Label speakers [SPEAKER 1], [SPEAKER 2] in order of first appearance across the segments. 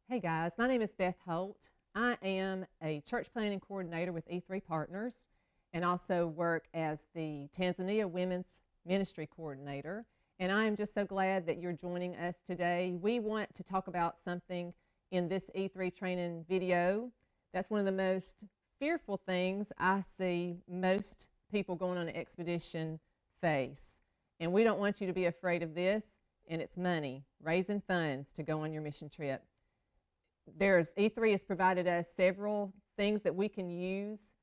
[SPEAKER 1] Hey guys, my name is Beth Holt. I am a church planning coordinator with E3 Partners and also work as the Tanzania Women's Ministry Coordinator. And I am just so glad that you're joining us today. We want to talk about something in this E3 training video. That's one of the most fearful things I see most people going on an expedition face. And we don't want you to be afraid of this, and it's money, raising funds to go on your mission trip. E3 has provided us several things that we can use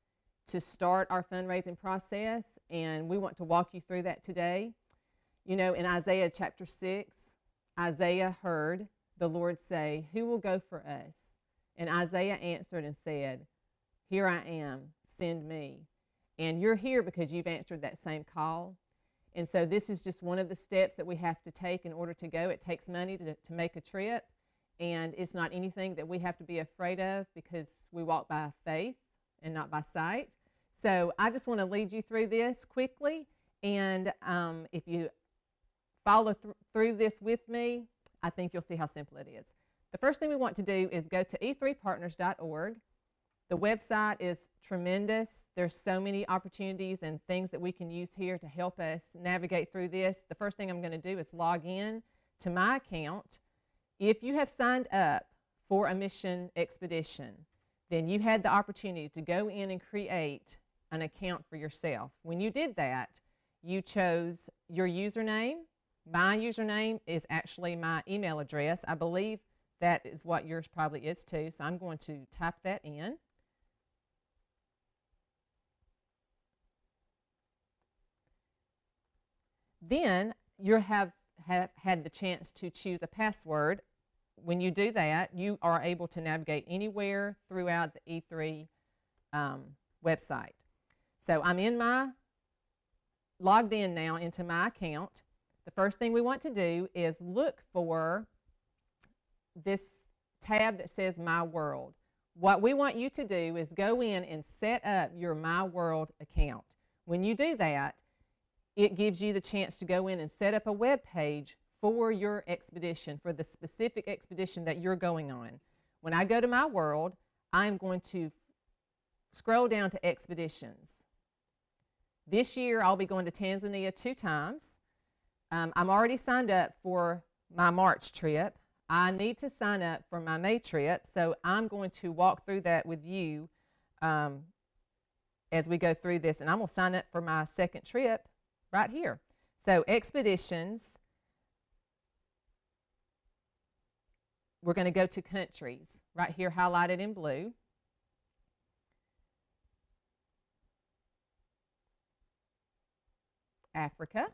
[SPEAKER 1] to start our fundraising process, and we want to walk you through that today. You know, in Isaiah chapter 6, Isaiah heard the Lord say, "Who will go for us?" And Isaiah answered and said, "Here I am, send me." And you're here because you've answered that same call. And so this is just one of the steps that we have to take in order to go. It takes money to make a trip. And it's not anything that we have to be afraid of because we walk by faith and not by sight. So I just want to lead you through this quickly. And if you follow through this with me, I think you'll see how simple it is. The first thing we want to do is go to e3partners.org. The website is tremendous. There's so many opportunities and things that we can use here to help us navigate through this. The first thing I'm going to do is log in to my account. If you have signed up for a mission expedition, then you had the opportunity to go in and create an account for yourself. When you did that, you chose your username. My username is actually my email address. I believe that is what yours probably is too, so I'm going to type that in. Then you have had the chance to choose a password. When you do that, you are able to navigate anywhere throughout the E3 website. So I'm logged in now into my account. The first thing we want to do is look for this tab that says My World. What we want you to do is go in and set up your My World account. When you do that, it gives you the chance to go in and set up a web page for your expedition, for the specific expedition that you're going on. When I go to My World, I'm going to scroll down to expeditions. This year, I'll be going to Tanzania 2 times. I'm already signed up for my March trip. I need to sign up for my May trip, so I'm going to walk through that with you as we go through this, and I'm going to sign up for my second trip right here. So expeditions, we're going to go to countries, right here highlighted in blue. Africa.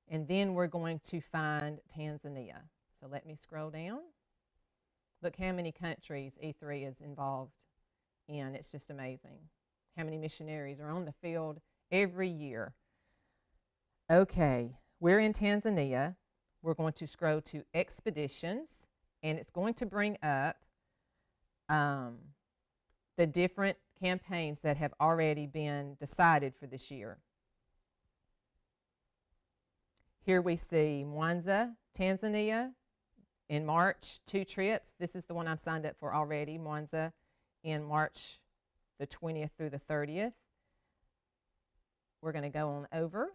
[SPEAKER 1] And then we're going to find Tanzania. So let me scroll down. Look how many countries E3 is involved in. It's just amazing how many missionaries are on the field every year. Okay, we're in Tanzania. We're going to scroll to expeditions, and it's going to bring up the different campaigns that have already been decided for this year. Here we see Mwanza, Tanzania, in March, 2 trips. This is the one I'm signed up for already, Mwanza, in March the 20th through the 30th. We're going to go on over.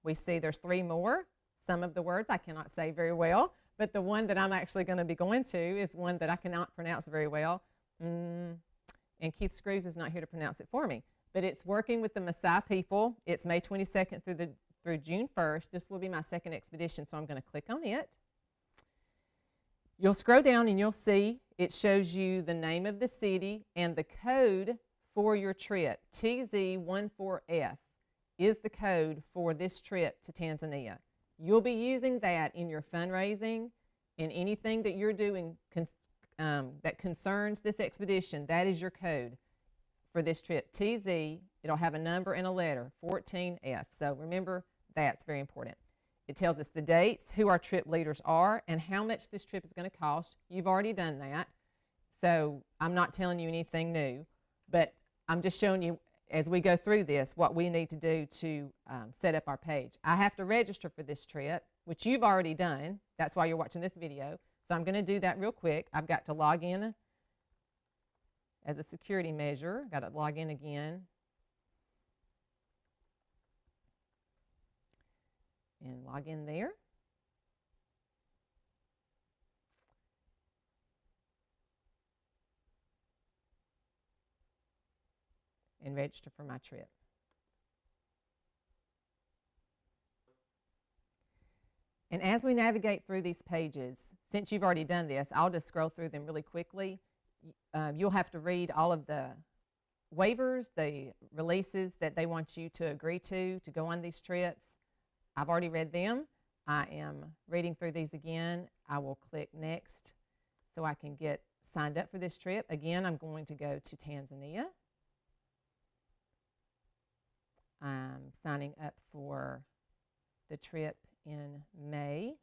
[SPEAKER 1] We see there's 3 more. Some of the words I cannot say very well, but the one that I'm actually going to be going to is one that I cannot pronounce very well. And Keith Screws is not here to pronounce it for me. But it's working with the Maasai people. It's May 22nd through June 1st. This will be my second expedition, so I'm going to click on it. You'll scroll down and you'll see it shows you the name of the city and the code for your trip. TZ14F is the code for this trip to Tanzania. You'll be using that in your fundraising and anything that you're doing that concerns this expedition. That is your code for this trip. TZ, it'll have a number and a letter, 14F. So remember, that's very important. It tells us the dates, who our trip leaders are, and how much this trip is going to cost. You've already done that, so I'm not telling you anything new, but I'm just showing you as we go through this what we need to do to set up our page. I have to register for this trip, which you've already done. That's why you're watching this video. So I'm going to do that real quick. I've got to log in as a security measure. Got to log in again. And log in there. And register for my trip. And as we navigate through these pages, since you've already done this, I'll just scroll through them really quickly. You'll have to read all of the waivers, the releases that they want you to agree to go on these trips. I've already read them. I am reading through these again. I will click next so I can get signed up for this trip. Again, I'm going to go to Tanzania. I'm signing up for the trip in May.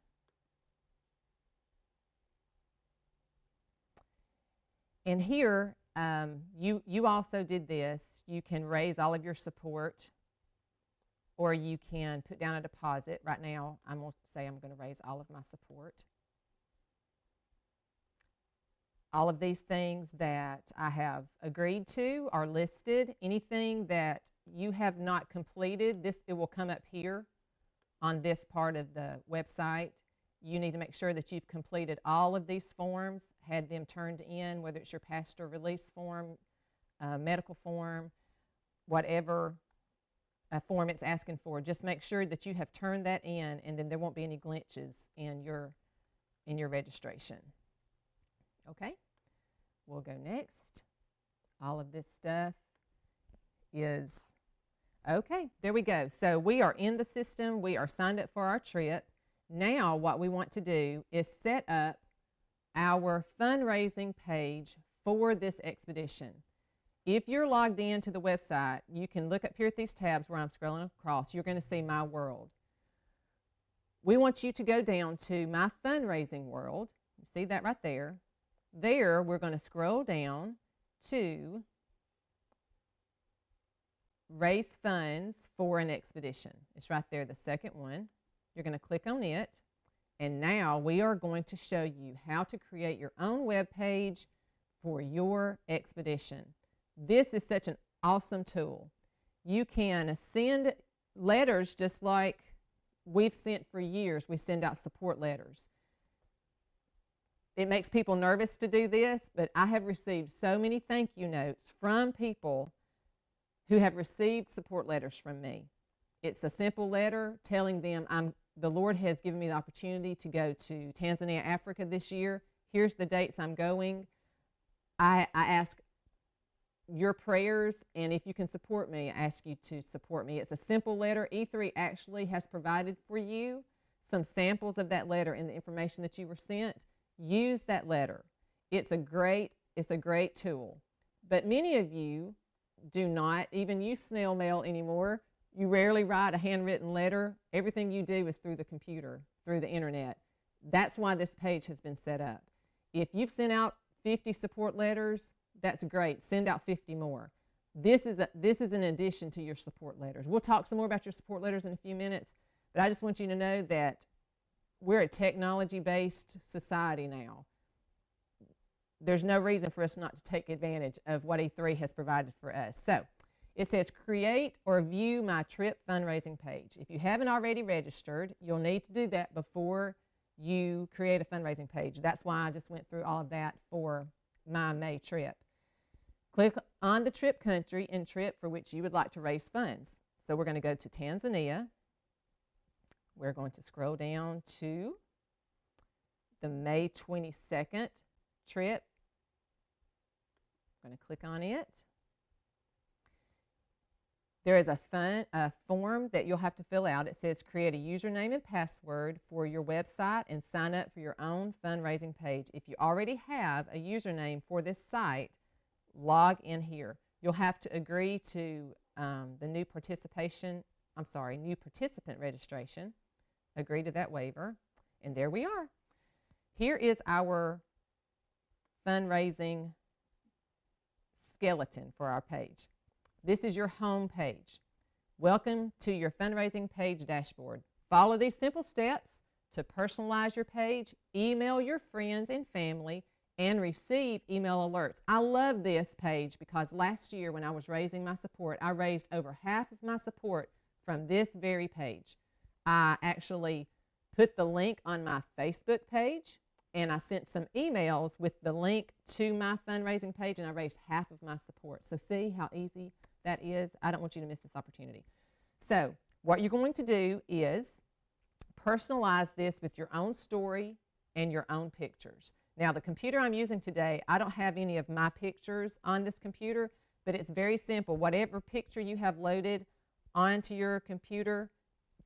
[SPEAKER 1] And here, you also did this. You can raise all of your support, or you can put down a deposit. Right now, I'm going to say I'm going to raise all of my support. All of these things that I have agreed to are listed. Anything that you have not completed, it will come up here on this part of the website. You need to make sure that you've completed all of these forms, had them turned in, whether it's your pastor release form, medical form, whatever form it's asking for. Just make sure that you have turned that in, and then there won't be any glitches in your registration. Okay, we'll go next. All of this stuff is okay. There we go. So we are in the system. We are signed up for our trip. Now what we want to do is set up our fundraising page for this expedition. If you're logged into the website, you can look up here at these tabs where I'm scrolling across. You're going to see My World. We want you to go down to My Fundraising World. You see that right there. There, we're going to scroll down to Raise Funds for an Expedition. It's right there, the second one. You're going to click on it. And now we are going to show you how to create your own web page for your expedition. This is such an awesome tool. You can send letters just like we've sent for years. We send out support letters. It makes people nervous to do this, but I have received so many thank you notes from people who have received support letters from me. It's a simple letter telling them the Lord has given me the opportunity to go to Tanzania, Africa this year. Here's the dates I'm going. I ask your prayers, and if you can support me, I ask you to support me. It's a simple letter. E3 actually has provided for you some samples of that letter in the information that you were sent. Use that letter. It's a great tool. But many of you do not even use snail mail anymore. You rarely write a handwritten letter. Everything you do is through the computer, through the internet. That's why this page has been set up. If you've sent out 50 support letters, that's great. Send out 50 more. This is an addition to your support letters. We'll talk some more about your support letters in a few minutes, but I just want you to know that we're a technology-based society now. There's no reason for us not to take advantage of what E3 has provided for us. So it says create or view my trip fundraising page. If you haven't already registered, you'll need to do that before you create a fundraising page. That's why I just went through all of that for my May trip. Click on the trip country and trip for which you would like to raise funds. So we're going to go to Tanzania. We're going to scroll down to the May 22nd trip. I'm going to click on it. There is a form that you'll have to fill out. It says create a username and password for your website and sign up for your own fundraising page. If you already have a username for this site, log in here. You'll have to agree to the new participant registration. Agree to that waiver. And there we are. Here is our fundraising skeleton for our page. This is your home page. Welcome to your fundraising page dashboard. Follow these simple steps to personalize your page, email your friends and family, and receive email alerts. I love this page because last year when I was raising my support, I raised over half of my support from this very page. I actually put the link on my Facebook page, and I sent some emails with the link to my fundraising page, and I raised half of my support. So see how easy that is? I don't want you to miss this opportunity. So what you're going to do is personalize this with your own story and your own pictures. Now, the computer I'm using today, I don't have any of my pictures on this computer, but it's very simple. Whatever picture you have loaded onto your computer,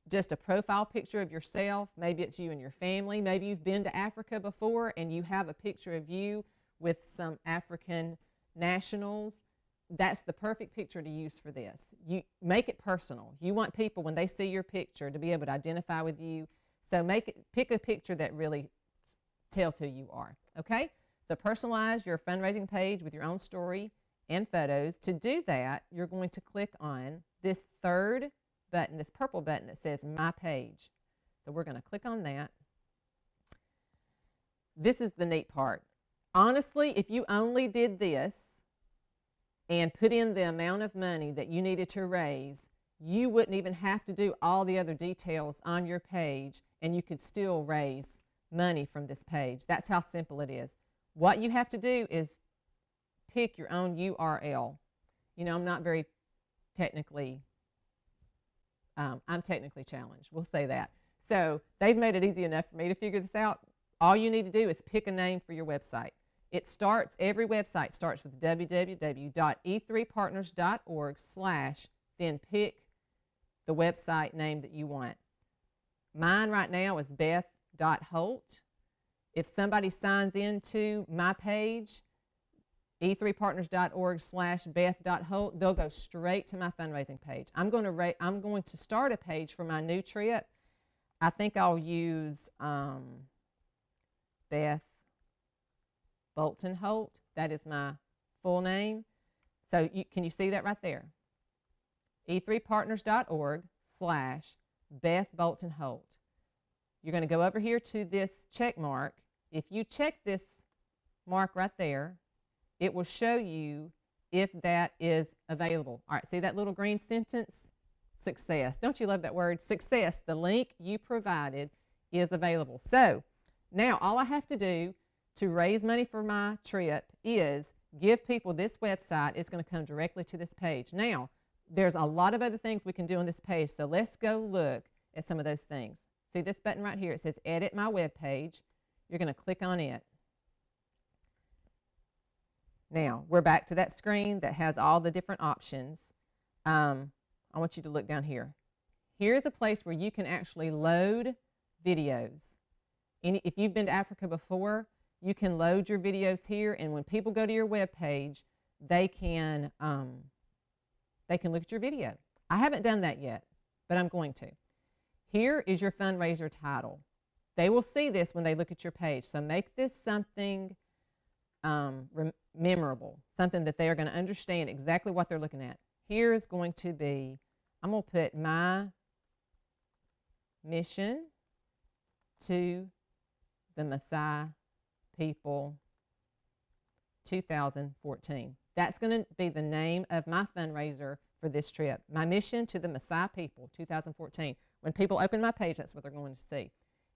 [SPEAKER 1] just a profile picture of yourself, maybe it's you and your family, maybe you've been to Africa before and you have a picture of you with some African nationals, that's the perfect picture to use for this. You make it personal. You want people, when they see your picture, to be able to identify with you. So pick a picture that really tells who you are, okay? So personalize your fundraising page with your own story and photos. To do that, you're going to click on this third button, this purple button that says My Page. So we're going to click on that. This is the neat part. Honestly, if you only did this and put in the amount of money that you needed to raise, you wouldn't even have to do all the other details on your page, and you could still raise money from this page. That's how simple it is. What you have to do is pick your own URL. You know, I'm not very technically, I'm technically challenged. We'll say that. So they've made it easy enough for me to figure this out. All you need to do is pick a name for your website. Every website starts with www.e3partners.org/ then pick the website name that you want. Mine right now is Beth.Holt. If somebody signs into my page, e3partners.org/Beth.Holt, they'll go straight to my fundraising page. I'm going to start a page for my new trip. I think I'll use Beth Bolton Holt. That is my full name. So can you see that right there? e3partners.org/Beth Bolton Holt. You're going to go over here to this check mark. If you check this mark right there, it will show you if that is available. All right, see that little green sentence? Success. Don't you love that word? Success. The link you provided is available. So now all I have to do to raise money for my trip is give people this website. It's going to come directly to this page. Now, there's a lot of other things we can do on this page, so let's go look at some of those things. See this button right here? It says Edit My Web Page. You're going to click on it. Now, we're back to that screen that has all the different options. I want you to look down here. Here's a place where you can actually load videos. If you've been to Africa before, you can load your videos here, and when people go to your web page, they can look at your video. I haven't done that yet, but I'm going to. Here is your fundraiser title. They will see this when they look at your page, so make this something memorable, something that they are going to understand exactly what they're looking at. Here is going to be, I'm going to put my mission to the Maasai people 2014. That's going to be the name of my fundraiser for this trip. My mission to the Maasai people 2014. When people open my page, that's what they're going to see.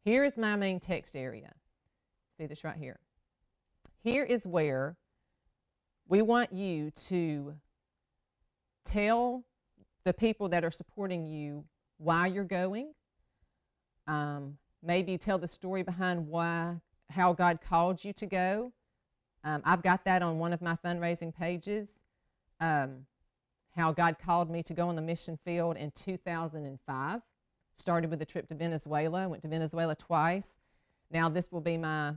[SPEAKER 1] Here is my main text area. See this right here. Here is where we want you to tell the people that are supporting you why you're going. Maybe tell the story behind how God called you to go. I've got that on one of my fundraising pages. How God called me to go on the mission field in 2005. Started with a trip to Venezuela. Went to Venezuela twice. Now this will be my,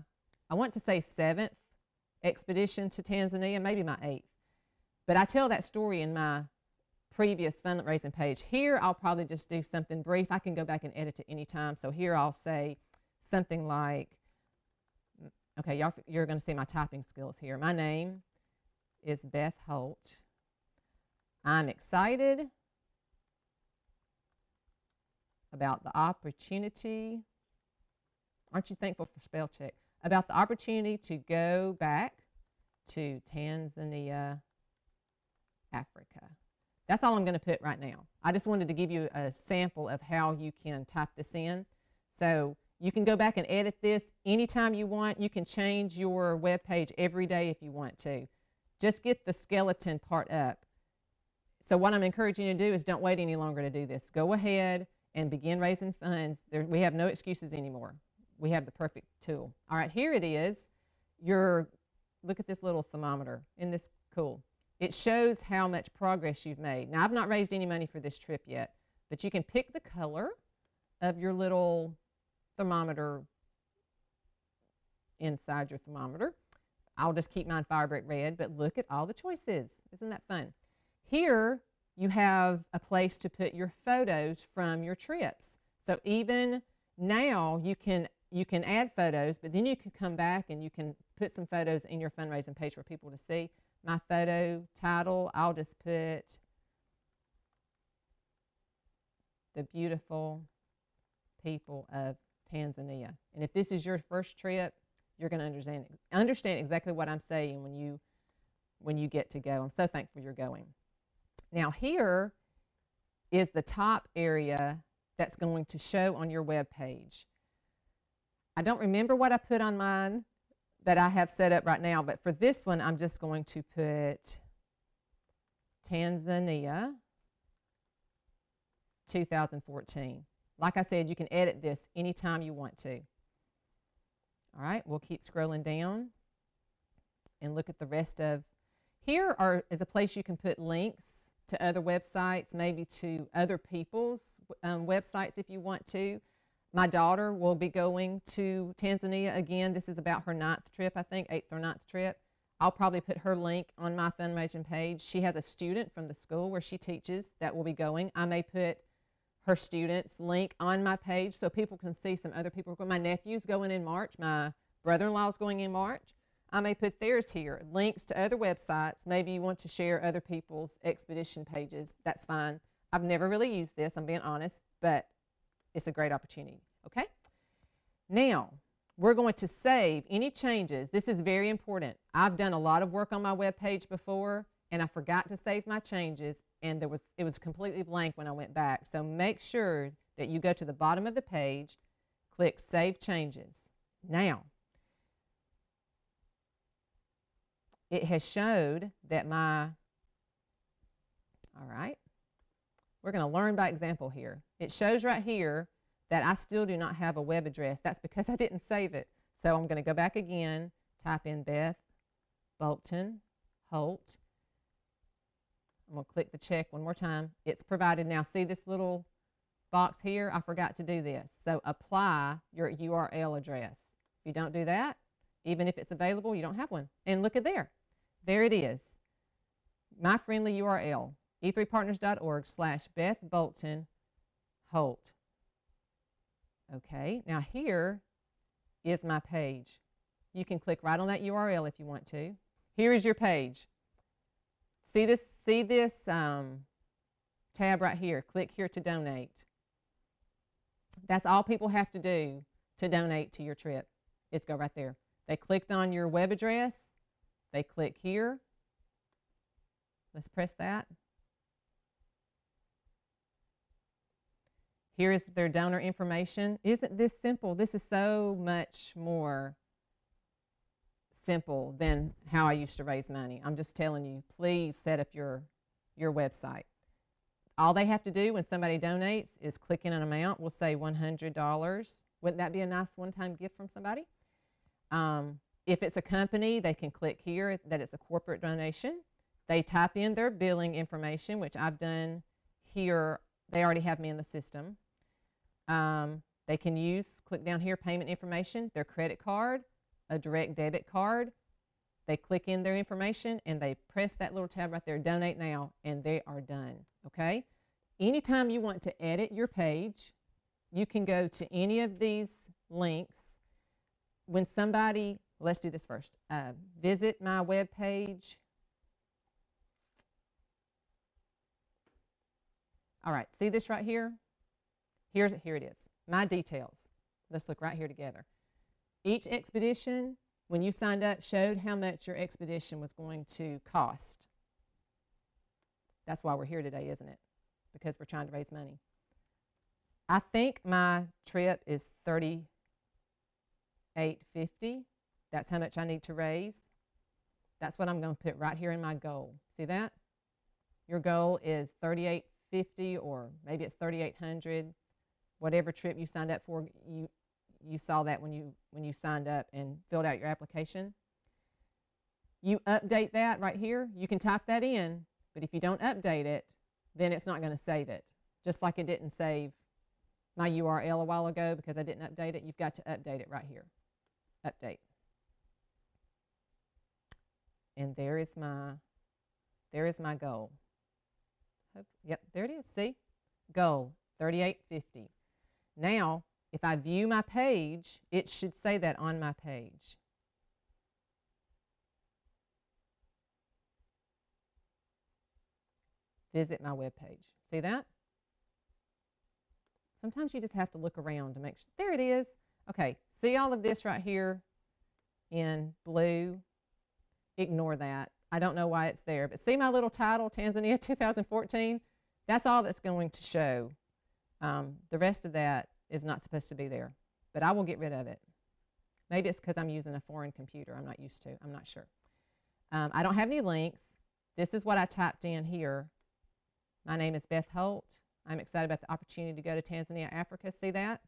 [SPEAKER 1] I want to say 7th expedition to Tanzania, maybe my 8th. But I tell that story in my previous fundraising page. Here I'll probably just do something brief. I can go back and edit it anytime. So here I'll say something like, okay, you're going to see my typing skills here. My name is Beth Holt. I'm excited about the opportunity Aren't you thankful for spell check? About the opportunity to go back to Tanzania, Africa. That's all I'm going to put right now. I just wanted to give you a sample of how you can type this in. So you can go back and edit this anytime you want. You can change your web page every day if you want to. Just get the skeleton part up. So what I'm encouraging you to do is don't wait any longer to do this. Go ahead and begin raising funds. We have no excuses anymore. We have the perfect tool. All right, here it is. Look at this little thermometer. Isn't this cool? It shows how much progress you've made. Now, I've not raised any money for this trip yet, but you can pick the color of your little thermometer inside your thermometer. I'll just keep mine fire brick red, but look at all the choices. Isn't that fun? Here, you have a place to put your photos from your trips. So even now, you can add photos, but then you can come back and you can put some photos in your fundraising page for people to see. My photo title, I'll just put the beautiful people of Tanzania. And if this is your first trip, you're going to understand exactly what I'm saying when you get to go. I'm so thankful you're going. Now here is the top area that's going to show on your web page. I don't remember what I put on mine that I have set up right now, but for this one, I'm just going to put Tanzania 2014. Like I said, you can edit this anytime you want to. All right, we'll keep scrolling down and look at the rest of. Here is a place you can put links to other websites, maybe to other people's websites if you want to. My daughter will be going to Tanzania again. This is about her 9th trip, I think, 8th or 9th trip. I'll probably put her link on my fundraising page. She has a student from the school where she teaches that will be going. I may put her student's link on my page so people can see some other people. My nephew's going in March. My brother-in-law's going in March. I may put theirs here, links to other websites. Maybe you want to share other people's expedition pages. That's fine. I've never really used this, I'm being honest, but it's a great opportunity, okay? Now, we're going to save any changes. This is very important. I've done a lot of work on my web page before, and I forgot to save my changes, and it was completely blank when I went back. So make sure that you go to the bottom of the page, click Save Changes. Now, it has showed that all right, we're going to learn by example here. It shows right here that I still do not have a web address. That's because I didn't save it. So I'm going to go back again, type in Beth Bolton Holt. I'm going to click the check one more time. It's provided. Now see this little box here? I forgot to do this. So apply your URL address. If you don't do that, even if it's available, you don't have one. And look at there. There it is. My friendly URL, e3partners.org/Beth Bolton Holt. Okay, now here is my page. You can click right on that URL if you want to. Here is your page. See this tab right here. Click here to donate. That's all people have to do to donate to your trip. Is go right there. They clicked on your web address. They click here. Let's press that. Here is their donor information. Isn't this simple? This is so much more simple than how I used to raise money. I'm just telling you, please set up your website. All they have to do when somebody donates is click in an amount. We'll say $100. Wouldn't that be a nice one-time gift from somebody? If it's a company, they can click here that it's a corporate donation. They type in their billing information, which I've done here. They already have me in the system. They can click down here, payment information, their credit card, a direct debit card. They click in their information and they press that little tab right there, donate now, and they are done, okay? Anytime you want to edit your page, you can go to any of these links. When somebody, let's do this first, visit my web page. All right, see this right here? Here it is, my details. Let's look right here together. Each expedition, when you signed up, showed how much your expedition was going to cost. That's why we're here today, isn't it? Because we're trying to raise money. I think my trip is $38.50. That's how much I need to raise. That's what I'm going to put right here in my goal. See that? Your goal is $38.50, or maybe it's $3,800. Whatever trip you signed up for, you saw that when you signed up and filled out your application. You update that right here. You can type that in, but if you don't update it, then it's not going to save it. Just like it didn't save my URL a while ago because I didn't update it. You've got to update it right here. Update. And there is my goal. Yep, there it is. See? Goal, $38.50. Now, if I view my page, it should say that on my page. Visit my webpage. See that? Sometimes you just have to look around to make sure. There it is. Okay, see all of this right here in blue? Ignore that. I don't know why it's there, but see my little title, Tanzania 2014? That's all that's going to show. The rest of that is not supposed to be there, but I will get rid of it. Maybe it's because I'm using a foreign computer I'm not used to. I'm not sure. I don't have any links. This is what I typed in here. My name is Beth Holt. I'm excited about the opportunity to go to Tanzania, Africa. See that?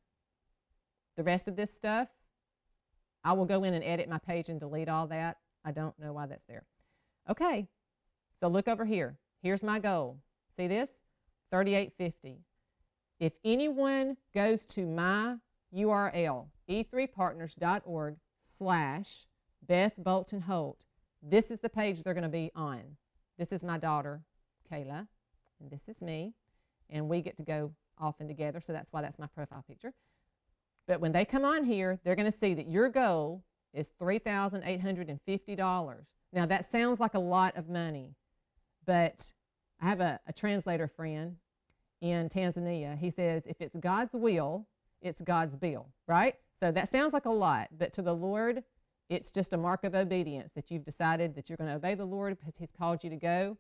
[SPEAKER 1] The rest of this stuff, I will go in and edit my page and delete all that. I don't know why that's there. Okay, so look over here. Here's my goal. See this? $38.50. If anyone goes to my URL, e3partners.org/Beth Bolton Holt, this is the page they're going to be on. This is my daughter, Kayla, and this is me, and we get to go often together, so that's why that's my profile picture. But when they come on here, they're going to see that your goal is $3,850. Now, that sounds like a lot of money, but I have a translator friend in Tanzania. He says, if it's God's will, it's God's bill, right? So that sounds like a lot, but to the Lord, it's just a mark of obedience that you've decided that you're going to obey the Lord because He's called you to go.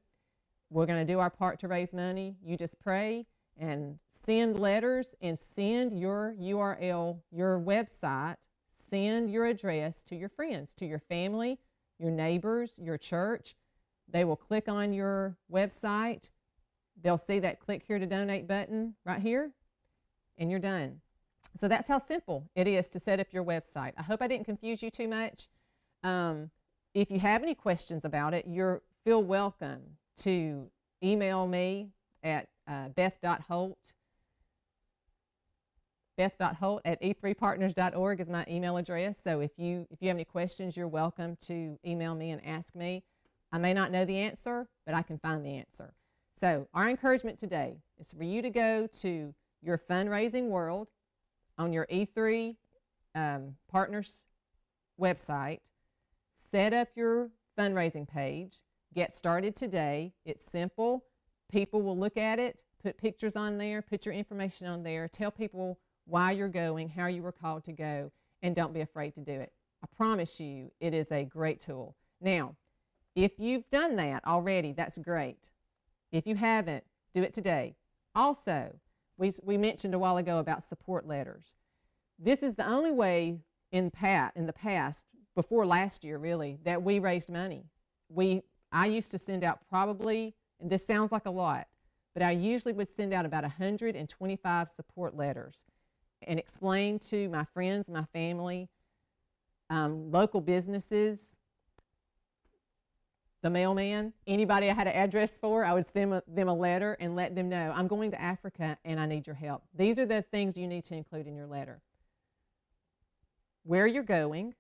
[SPEAKER 1] We're going to do our part to raise money. You just pray and send letters and send your URL, your website, send your address to your friends, to your family, your neighbors, your church. They will click on your website. They'll see that click here to donate button right here, and you're done. So that's how simple it is to set up your website. I hope I didn't confuse you too much. If you have any questions about it, feel welcome to email me at beth.holt. Beth.holt@e3partners.org is my email address. So if you have any questions, you're welcome to email me and ask me. I may not know the answer, but I can find the answer. So our encouragement today is for you to go to your fundraising world on your E3 Partners website, set up your fundraising page, get started today. It's simple. People will look at it, put pictures on there, put your information on there, tell people why you're going, how you were called to go, and don't be afraid to do it. I promise you it is a great tool. Now, if you've done that already, that's great. If you haven't, do it today. Also, we mentioned a while ago about support letters. This is the only way in the past, before last year really, that we raised money. I used to send out probably, and this sounds like a lot, but I usually would send out about 125 support letters and explain to my friends, my family, local businesses, the mailman, anybody I had an address for, I would send them a letter and let them know, I'm going to Africa and I need your help. These are the things you need to include in your letter. Where you're going,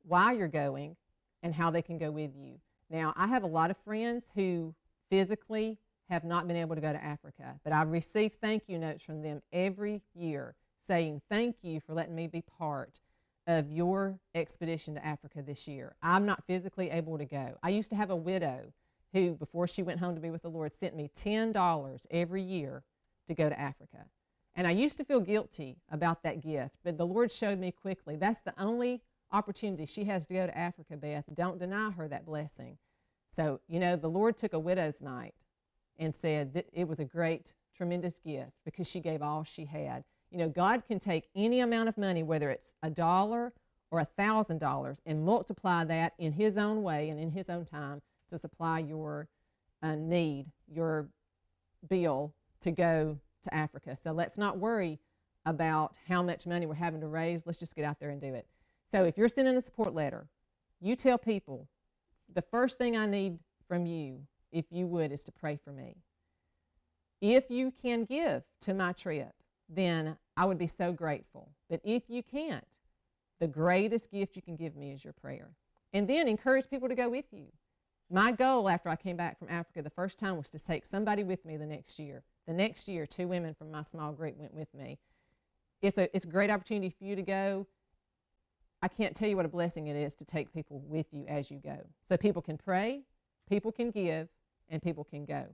[SPEAKER 1] why you're going, and how they can go with you. Now, I have a lot of friends who physically have not been able to go to Africa, but I receive thank you notes from them every year saying, thank you for letting me be part of your expedition to Africa this year. I'm not physically able to go. I used to have a widow who, before she went home to be with the Lord, sent me $10 every year to go to Africa. And I used to feel guilty about that gift, but the Lord showed me quickly that's the only opportunity she has to go to Africa, Beth. Don't deny her that blessing. So, you know, the Lord took a widow's mite and said that it was a great, tremendous gift because she gave all she had. You know, God can take any amount of money, whether it's $1 or $1,000, and multiply that in His own way and in His own time to supply your need, your bill to go to Africa. So let's not worry about how much money we're having to raise. Let's just get out there and do it. So if you're sending a support letter, you tell people, the first thing I need from you, if you would, is to pray for me. If you can give to my trip, then I would be so grateful. But if you can't, the greatest gift you can give me is your prayer. And then encourage people to go with you. My goal after I came back from Africa the first time was to take somebody with me the next year. The next year, 2 women from my small group went with me. It's a great opportunity for you to go. I can't tell you what a blessing it is to take people with you as you go. So people can pray, people can give, and people can go.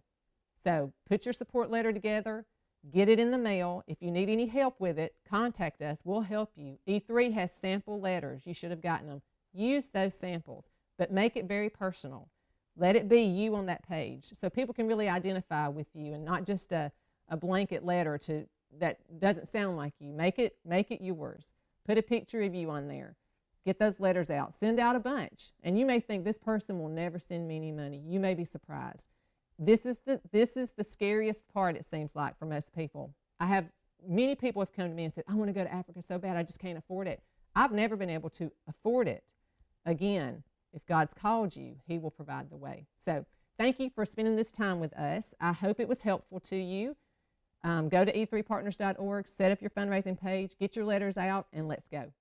[SPEAKER 1] So put your support letter together, get it in the mail. If you need any help with it, contact us. We'll help you. E3 has sample letters. You should have gotten them. Use those samples, but make it very personal. Let it be you on that page so people can really identify with you and not just a blanket letter that doesn't sound like you. Make it yours. Put a picture of you on there. Get those letters out. Send out a bunch. And you may think this person will never send me any money. You may be surprised. This is the scariest part, it seems like, for most people. Many people have come to me and said, I want to go to Africa so bad, I just can't afford it. I've never been able to afford it. Again, if God's called you, He will provide the way. So thank you for spending this time with us. I hope it was helpful to you. Go to e3partners.org, set up your fundraising page, get your letters out, and let's go.